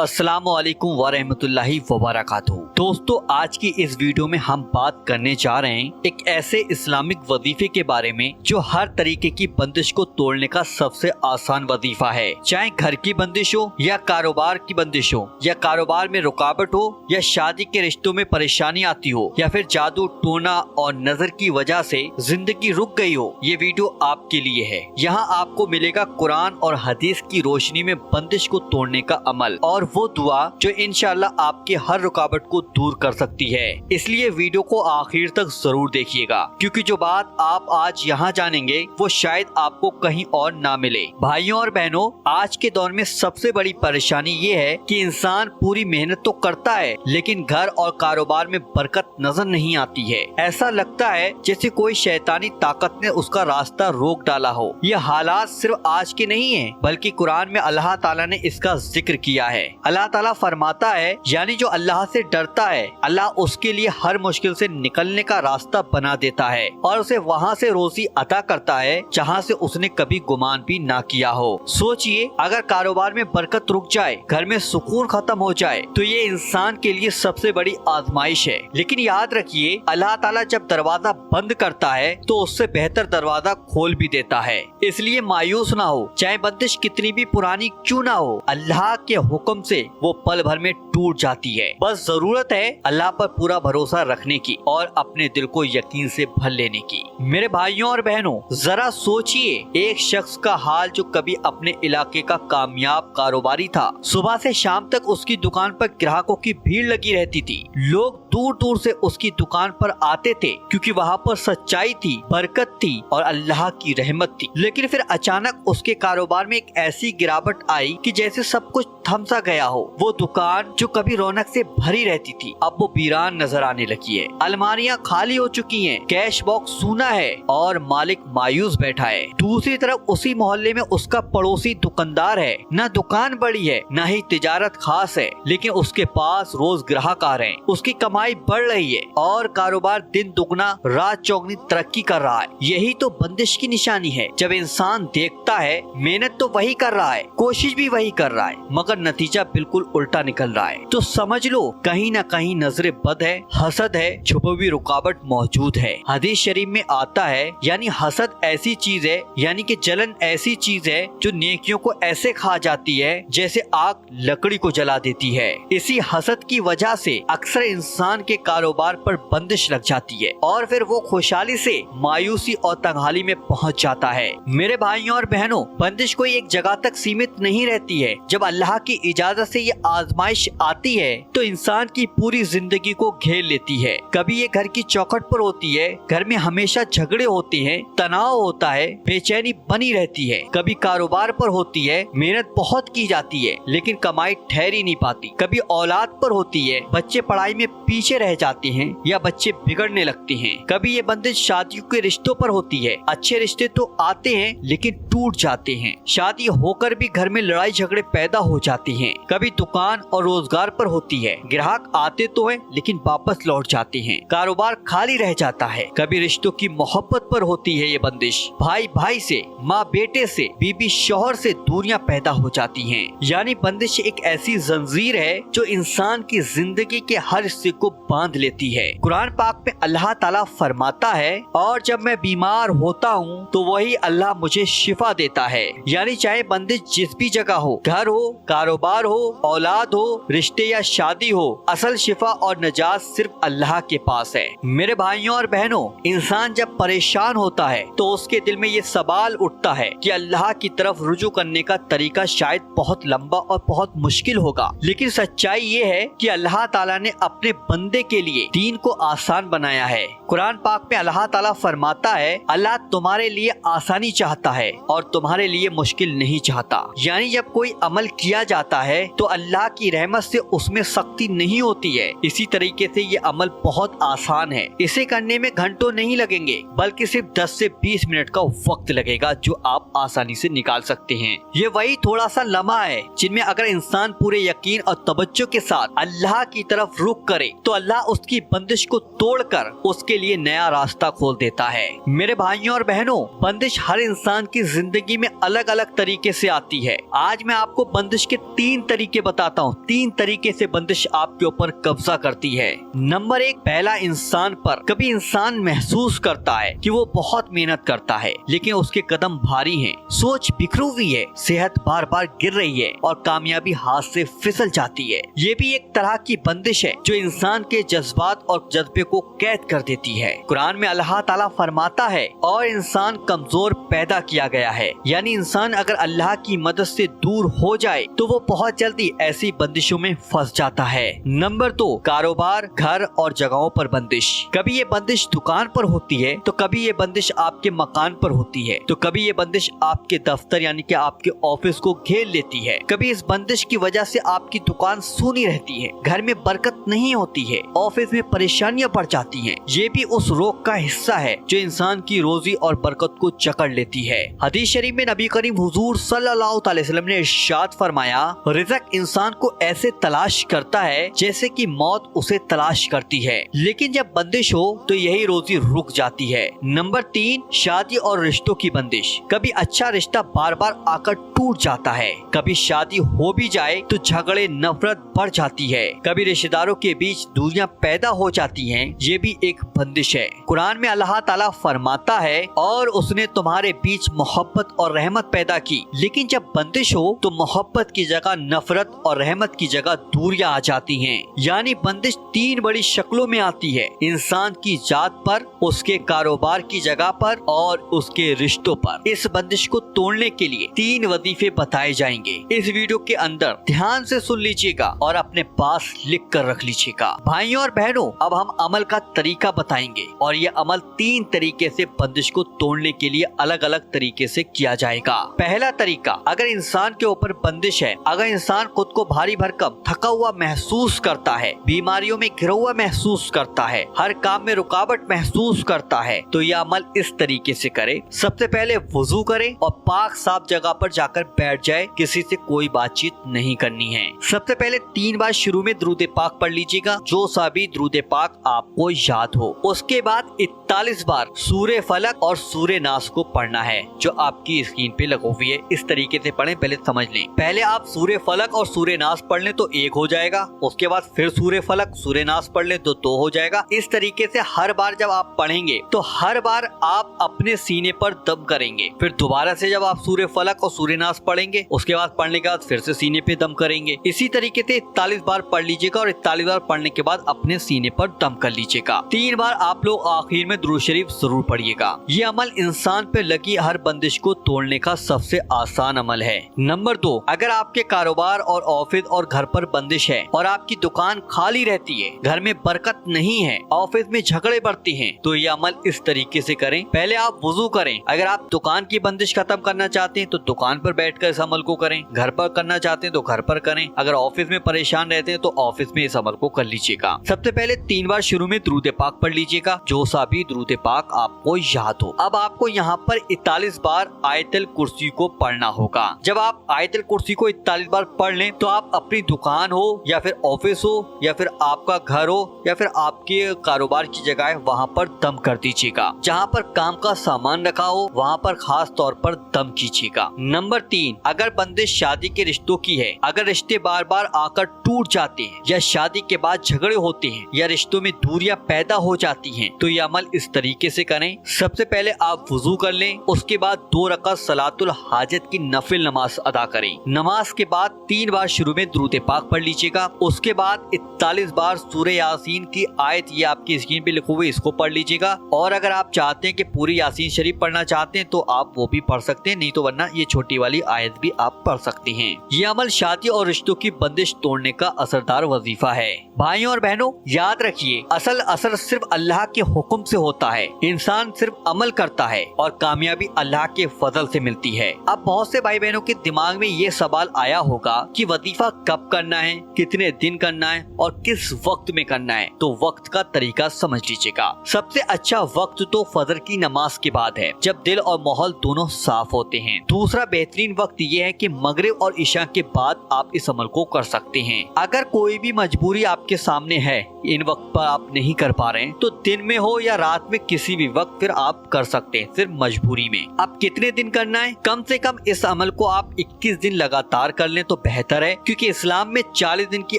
अस्सलाम वालेकुम वरहमतुल्लाहि वबरकातुहू। दोस्तों, आज की इस वीडियो में हम बात करने जा रहे हैं एक ऐसे इस्लामिक वजीफे के बारे में जो हर तरीके की बंदिश को तोड़ने का सबसे आसान वजीफा है। चाहे घर की बंदिश हो या कारोबार की बंदिश हो या कारोबार में रुकावट हो या शादी के रिश्तों में परेशानी आती हो या फिर जादू टोना और नजर की वजह से जिंदगी रुक गई हो, ये वीडियो आपके लिए है। यहाँ आपको मिलेगा कुरान और हदीस की रोशनी में बंदिश को तोड़ने का अमल और वो दुआ जो इंशाल्लाह आपके हर रुकावट को दूर कर सकती है। इसलिए वीडियो को आखिर तक जरूर देखिएगा, क्योंकि जो बात आप आज यहाँ जानेंगे वो शायद आपको कहीं और ना मिले। भाइयों और बहनों, आज के दौर में सबसे बड़ी परेशानी ये है कि इंसान पूरी मेहनत तो करता है लेकिन घर और कारोबार में बरकत नजर नहीं आती है। ऐसा लगता है जैसे कोई शैतानी ताकत ने उसका रास्ता रोक डाला हो। ये हालात सिर्फ आज के नहीं है, बल्कि कुरान में अल्लाह ताला ने इसका जिक्र किया है। अल्लाह ताला फरमाता है, यानी जो अल्लाह से डरता है अल्लाह उसके लिए हर मुश्किल से निकलने का रास्ता बना देता है और उसे वहाँ से रोजी अता करता है जहाँ से उसने कभी गुमान भी ना किया हो। सोचिए, अगर कारोबार में बरकत रुक जाए, घर में सुकून खत्म हो जाए तो ये इंसान के लिए सबसे बड़ी आजमाइश है। लेकिन याद रखिए, अल्लाह ताला जब दरवाजा बंद करता है तो उससे बेहतर दरवाजा खोल भी देता है। इसलिए मायूस ना हो, चाहे बंदिश कितनी भी पुरानी क्यों ना हो, अल्लाह के हुक्म से वो पल भर में टूट जाती है। बस जरूरत है अल्लाह पर पूरा भरोसा रखने की और अपने दिल को यकीन से भर लेने की। मेरे भाइयों और बहनों, जरा सोचिए, एक शख्स का हाल जो कभी अपने इलाके का कामयाब कारोबारी था। सुबह से शाम तक उसकी दुकान पर ग्राहकों की भीड़ लगी रहती थी। लोग दूर दूर से उसकी दुकान पर आते थे क्योंकि वहाँ पर सच्चाई थी, बरकत थी और अल्लाह की रहमत थी। लेकिन फिर अचानक उसके कारोबार में एक ऐसी गिरावट आई कि जैसे सब कुछ थम सा गया हो। वो दुकान जो कभी रौनक से भरी रहती थी अब वो वीरान नजर आने लगी है। अलमारियां खाली हो चुकी हैं, कैश बॉक्स सूना है और मालिक मायूस बैठा है। दूसरी तरफ उसी मोहल्ले में उसका पड़ोसी दुकानदार है। न दुकान बड़ी है न ही तिजारत खास है, लेकिन उसके पास रोज ग्राहक आ रहे हैं, उसकी कमाई बढ़ रही है और कारोबार दिन दुगना रात चौगनी तरक्की कर रहा है। यही तो बंदिश की निशानी है। जब इंसान देखता है मेहनत तो वही कर रहा है, कोशिश भी वही कर रहा है, मगर नतीजा बिल्कुल उल्टा निकल रहा है, तो समझ लो कहीं न कहीं नजरे बद है, हसद है, छुपी हुई रुकावट मौजूद है। हदीस शरीफ में आता है, यानी हसद ऐसी चीज है, यानी कि जलन ऐसी चीज है जो नेकियों को ऐसे खा जाती है जैसे आग लकड़ी को जला देती है। इसी हसद की वजह से अक्सर इंसान के कारोबार पर बंदिश लग जाती है और फिर वो खुशहाली से मायूसी और तंगहाली में पहुंच जाता है। मेरे भाइयों और बहनों, बंदिश कोई एक जगह तक सीमित नहीं रहती है। जब अल्लाह की इजाजत से ये आजमाइश आती है तो इंसान की पूरी जिंदगी को घेर लेती है। कभी ये घर की चौखट पर होती है, घर में हमेशा झगड़े होते हैं, तनाव होता है, बेचैनी बनी रहती है। कभी कारोबार पर होती है, मेहनत बहुत की जाती है लेकिन कमाई ठहर ही नहीं पाती। कभी औलाद पर होती है, बच्चे पढ़ाई में पीछे रह जाते हैं या बच्चे बिगड़ने लगते हैं। कभी ये बंदिश शादियों के रिश्तों पर होती है, अच्छे रिश्ते तो आते हैं लेकिन टूट जाते हैं। शादी होकर भी घर में लड़ाई झगड़े पैदा हो जाती हैं। कभी दुकान और रोजगार पर होती है, ग्राहक आते तो हैं लेकिन वापस लौट जाते हैं, कारोबार खाली रह जाता है। कभी रिश्तों की मोहब्बत पर होती है ये बंदिश, भाई भाई से, माँ बेटे से, बीबी शौहर से दूरियां पैदा हो जाती हैं। यानी बंदिश एक ऐसी जंजीर है जो इंसान की जिंदगी के हर हिस्से को बांध लेती है। कुरान पाक में अल्लाह ताला फरमाता है, और जब मैं बीमार होता हूँ तो वही अल्लाह मुझे शिफा देता है। यानी चाहे बंदिश जिस भी जगह हो, घर हो, कारोबार हो, औलाद हो, रिश्ते या शादी हो, असल शिफा और नजात सिर्फ अल्लाह के पास है। मेरे भाइयों और बहनों, इंसान जब परेशान होता है तो उसके दिल में ये सवाल उठता है कि अल्लाह की तरफ रुजू करने का तरीका शायद बहुत लंबा और बहुत मुश्किल होगा। लेकिन सच्चाई ये है कि अल्लाह ताला ने अपने बंदे के लिए दीन को आसान बनाया है। कुरान पाक में अल्लाह ताला फरमाता है, अल्लाह तुम्हारे लिए आसानी चाहता है और तुम्हारे लिए मुश्किल नहीं चाहता। यानी जब कोई अमल किया जाता है तो अल्लाह की रहमत से उसमें सख्ती नहीं होती है। इसी तरीके से ये अमल बहुत आसान है, इसे करने में घंटों नहीं लगेंगे बल्कि सिर्फ 10 से 20 मिनट का वक्त लगेगा जो आप आसानी से निकाल सकते हैं। ये वही थोड़ा सा लम्हा है जिनमें अगर इंसान पूरे यकीन और तवज्जो के साथ अल्लाह की तरफ रुख करे तो अल्लाह उसकी बंदिश को तोड़कर उसके लिए नया रास्ता खोल देता है। मेरे भाइयों और बहनों, बंदिश हर इंसान की जिंदगी में अलग अलग तरीके से आती है। आज मैं आपको बंदिश के 3 तरीके बताता हूँ। 3 तरीके से बंदिश आपके ऊपर कब्जा करती है। नंबर 1, पहला इंसान पर। कभी इंसान महसूस करता है कि वो बहुत मेहनत करता है लेकिन उसके कदम भारी हैं, सोच बिखरी हुई है, सेहत बार बार गिर रही है और कामयाबी हाथ से फिसल जाती है। ये भी एक तरह की बंदिश है जो इंसान के जज्बात और जज्बे को कैद कर देती है। कुरान में अल्लाह ताला फरमाता है, और इंसान कमजोर पैदा किया गया है, यानी इंसान अगर अल्लाह की मदद से दूर हो जाए तो वो बहुत जल्दी ऐसी बंदिशों में फंस जाता है। नंबर 2, कारोबार, घर और जगहों पर बंदिश। कभी ये बंदिश दुकान पर होती है तो कभी ये बंदिश आपके मकान पर होती है, तो कभी ये बंदिश आपके दफ्तर यानी कि आपके ऑफिस को घेर लेती है। कभी इस बंदिश की वजह से आपकी दुकान सूनी रहती है, घर में बरकत नहीं होती है, ऑफिस में परेशानियां बढ़ जाती हैं। ये भी उस रोग का हिस्सा है जो इंसान की रोजी और बरकत को जकड़ लेती है। हदीस शरीफ में नबी करीम हुजूर सल्लल्लाहु अलैहि वसल्लम ने इरशाद फरमाया, रिज़्क इंसान को ऐसे तलाश करता है जैसे कि मौत उसे तलाश करती है, लेकिन जब बंदिश हो तो यही रोजी रुक जाती है। नंबर 3, शादी और रिश्तों की बंदिश। कभी अच्छा रिश्ता बार बार आकर टूट जाता है, कभी शादी हो भी जाए तो झगड़े नफरत बढ़ जाती है, कभी रिश्तेदारों के बीच दूरियां पैदा हो जाती हैं। ये भी एक बंदिश है। कुरान में अल्लाह ताला फरमाता है, और उसने तुम्हारे बीच मोहब्बत और रहमत पैदा की, लेकिन जब बंदिश हो तो मोहब्बत की जगह नफरत और रहमत की जगह दूरियां आ जाती हैं। यानी बंदिश 3 बड़ी शक्लों में आती है, इंसान की जात पर, उसके कारोबार की जगह पर और उसके रिश्तों पर। इस बंदिश को तोड़ने के लिए 3 वजीफे बताए जाएंगे। इस वीडियो के अंदर ध्यान से सुन लीजिएगा और अपने पास लिख कर रख लीजिएगा। भाइयों और बहनों, अब हम अमल का तरीका बताएंगे और ये अमल 3 तरीके से बंदिश को तोड़ने के लिए अलग अलग तरीके से किया जाएगा। पहला तरीका, अगर इंसान के ऊपर बंदिश है, अगर इंसान खुद को भारी भरकम थका हुआ महसूस करता है, बीमारियों में घिरा हुआ महसूस करता है, हर काम में रुकावट महसूस करता है, तो यह अमल इस तरीके से करे। सबसे पहले वुजू करे और पाक साफ जगह पर जाकर बैठ जाए, किसी से कोई बातचीत नहीं करनी है। सबसे पहले 3 बार शुरू में दुरूद पाक पढ़ लीजिएगा, जो सा भी दुरूद पाक आपको याद हो। उसके बाद 41 बार सूरे फलक और सूरे नास को पढ़ना है, जो आपकी स्क्रीन पे लगी हुई है। इस तरीके से पढ़ें, पहले समझ लें। पहले आप सूरे फलक और सूरे नास पढ़ लें तो 1 हो जाएगा, उसके बाद फिर सूरे फलक सूरे नास पढ़ लें तो 2 हो जाएगा। इस तरीके से हर बार जब आप पढ़ेंगे तो हर बार आप अपने सीने पर दम करेंगे, फिर दोबारा से जब आप सूरे फलक और सूरे नास पढ़ेंगे, उसके बाद पढ़ने के बाद फिर से सीने पे दम करेंगे। इसी तरीके से 41 बार पढ़ लीजिएगा और 41 बार पढ़ने के बाद अपने सीने पर दम कर लीजिएगा। 3 बार आप लोग आखिर में दुरूद शरीफ जरूर पढ़िएगा। ये अमल इंसान पे लगी हर बंदिश को तोड़ने का सबसे आसान अमल है। नंबर 2, अगर आपके कारोबार और ऑफिस और घर पर बंदिश है और आपकी दुकान खाली रहती है, घर में बरकत नहीं है, ऑफिस में झगड़े बढ़ते हैं, तो ये अमल इस तरीके से करें। पहले आप वुजू करें। अगर आप दुकान की बंदिश खत्म करना चाहते हैं तो दुकान पर बैठकर इस अमल को करें, घर पर करना चाहते हैं तो घर पर करें, अगर ऑफिस में परेशान रहते हैं तो ऑफिस में इस अमल को कर लीजिएगा। सबसे पहले 3 बार शुरू में दुरूद पाक पढ़ लीजिएगा, जो सा भी दुरूद पाक आपको याद हो। अब आपको यहाँ पर 41 बार आयतल कुर्सी को पढ़ना होगा। जब आप आयतल कुर्सी को 41 बार पढ़ लें तो आप अपनी दुकान हो या फिर ऑफिस हो या फिर आपका घर हो या फिर आपके कारोबार की जगह है, वहाँ पर दम कर दीजिएगा। जहाँ पर काम का सामान रखा हो वहाँ पर खास तौर पर दम कीजिएगा। नंबर 3, अगर बंदिश शादी के रिश्तों की है, अगर रिश्ते बार बार आकर टूट जाते हैं या शादी के बाद झगड़े होते हैं या रिश्तों में दूरियां पैदा हो जाती हैं, तो ये अमल इस तरीके से करें। सबसे पहले आप वुजू कर लें, उसके बाद 2 रकात सलातुल हाजत की नफिल नमाज अदा करें। नमाज के बाद 3 बार शुरू में दुरूद पाक पढ़ लीजिएगा, उसके बाद 41 बार सूरे यासीन की आयत, ये आपकी स्क्रीन पे लिखी हुई, इसको पढ़ लीजिएगा। और अगर आप चाहते हैं कि पूरी यासीन शरीफ पढ़ना चाहते हैं तो आप वो भी पढ़ सकते हैं, नहीं तो वरना ये छोटी वाली आयत भी आप पढ़ सकते हैं। ये अमल शादी और रिश्तों की बंदिश तोड़ने का असरदार वजीफा है। भाइयों और बहनों, याद रखिए, असल असर सिर्फ अल्लाह के हुक्म से होता है। इंसान सिर्फ अमल करता है और कामयाबी अल्लाह के फजल से मिलती है। अब बहुत से भाई बहनों के दिमाग में ये सवाल आया होगा कि वजीफा कब करना है, कितने दिन करना है और किस वक्त में करना है। तो वक्त का तरीका समझ लीजिएगा। सबसे अच्छा वक्त तो फजर की नमाज के बाद है, जब दिल और माहौल दोनों साफ होते हैं। दूसरा बेहतरीन वक्त ये है कि मगरिब और इशा के बाद आप इस अमल को कर सकते हैं। अगर कोई भी मजबूरी आपके सामने है इन वक्त पर आप नहीं कर पा रहे हैं तो दिन में हो या रात में किसी भी वक्त फिर आप कर सकते हैं, सिर्फ मजबूरी में। अब कितने दिन करना है? कम से कम इस अमल को आप 21 दिन लगातार कर लें तो बेहतर है, क्योंकि इस्लाम में 40 दिन की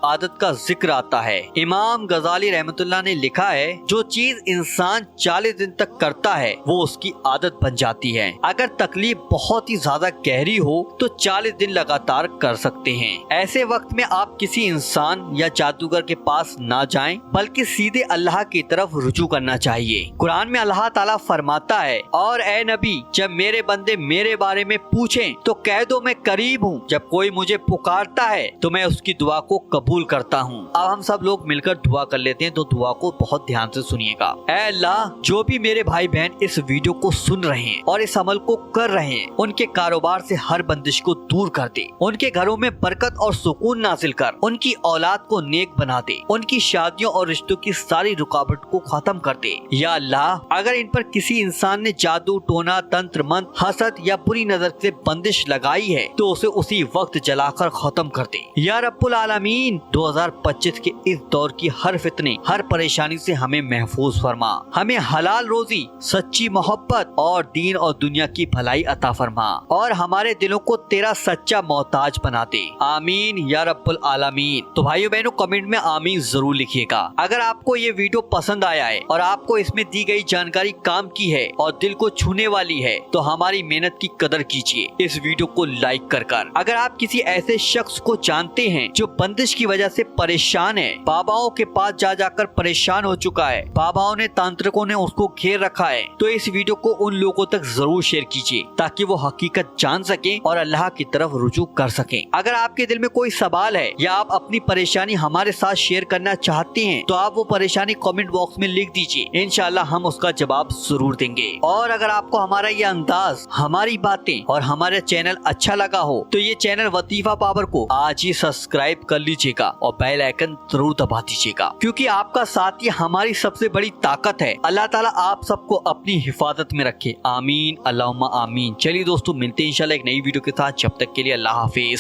आदत का जिक्र आता है। इमाम गजाली रहमतुल्लाह ने लिखा है, जो चीज इंसान 40 दिन तक करता है वो उसकी आदत बन जाती है। अगर तकलीफ बहुत ही ज्यादा गहरी हो तो 40 दिन लगातार कर सकते हैं। ऐसे वक्त में आप किसी इंसान या जादूगर के पास ना जाएं, बल्कि सीधे अल्लाह की तरफ रुजू करना चाहिए। कुरान में अल्लाह ताला फरमाता है, और ए नबी, जब मेरे बंदे मेरे बारे में पूछें तो कह दो मैं करीब हूँ, जब कोई मुझे पुकारता है तो मैं उसकी दुआ को कबूल करता हूँ। अब हम सब लोग मिलकर दुआ कर लेते हैं, तो दुआ को बहुत ध्यान से सुनिएगा। ऐ अल्लाह, जो भी मेरे भाई बहन इस वीडियो को सुन रहे हैं और इस अमल को कर रहे हैं, उनके कारोबार से हर बंदिश को दूर कर दे, उनके घरों में बरकत और सुकून नाजिल कर, उनकी औलाद को नेक बना दे, उनकी शादियों और रिश्तों की सारी रुकावट को खत्म कर दे। या अल्लाह, अगर इन पर किसी इंसान ने जादू, टोना, तंत्र, मंत्र, हसद या बुरी नजर से बंदिश लगाई है तो उसे उसी वक्त जलाकर खत्म कर दे। या रब्बुल आलमीन, 2025 के इस दौर की हर फितने, हर परेशानी से हमें महफूज फरमा, हमें हलाल रोजी, सच्ची मोहब्बत और दीन और दुनिया की भलाई अता फरमा, और हमारे दिलों को तेरा सच्चा मोहताज बना दे। आमीन या रब्बुल आलमीन। तो भाइयों बहनों, कमेंट में आमीन जरूर लिखिएगा। अगर आपको ये वीडियो पसंद आया है और आपको इसमें दी गई जानकारी काम की है और दिल को छूने वाली है तो हमारी मेहनत की कदर कीजिए इस वीडियो को लाइक कर। अगर आप किसी ऐसे शख्स को जानते हैं जो बंदिश की वजह से परेशान है, बाबाओं के पास जा जाकर परेशान हो चुका है, बाबाओं ने, तांत्रिकों ने उसको घेर रखा है, तो इस वीडियो को उन लोगों तक जरूर शेयर कीजिए ताकि वो हकीकत जान सके और अल्लाह की तरफ रुजू कर सके। अगर आपके दिल में कोई सवाल है या आप अपनी परेशानी हमारे साथ शेयर करना चाहते हैं तो आप वो परेशानी कमेंट बॉक्स में लिख दीजिए, इंशाल्लाह हम उसका जवाब जरूर देंगे। और अगर आपको हमारा ये अंदाज, हमारी बातें और हमारा चैनल अच्छा लगा हो तो ये चैनल वतीफा पावर को आज ही सब्सक्राइब कर लीजिएगा और बेल आइकन जरूर दबा दीजिएगा, क्योंकि आपका साथ ही हमारी सबसे बड़ी ताकत है। अल्लाह ताला आप सबको अपनी हिफाजत में रखे। आमीन अल्लाहुम्मा आमीन। चलिए दोस्तों, मिलते हैं इंशाल्लाह एक नई वीडियो के साथ। जब तक के लिए अल्लाह हाफिज।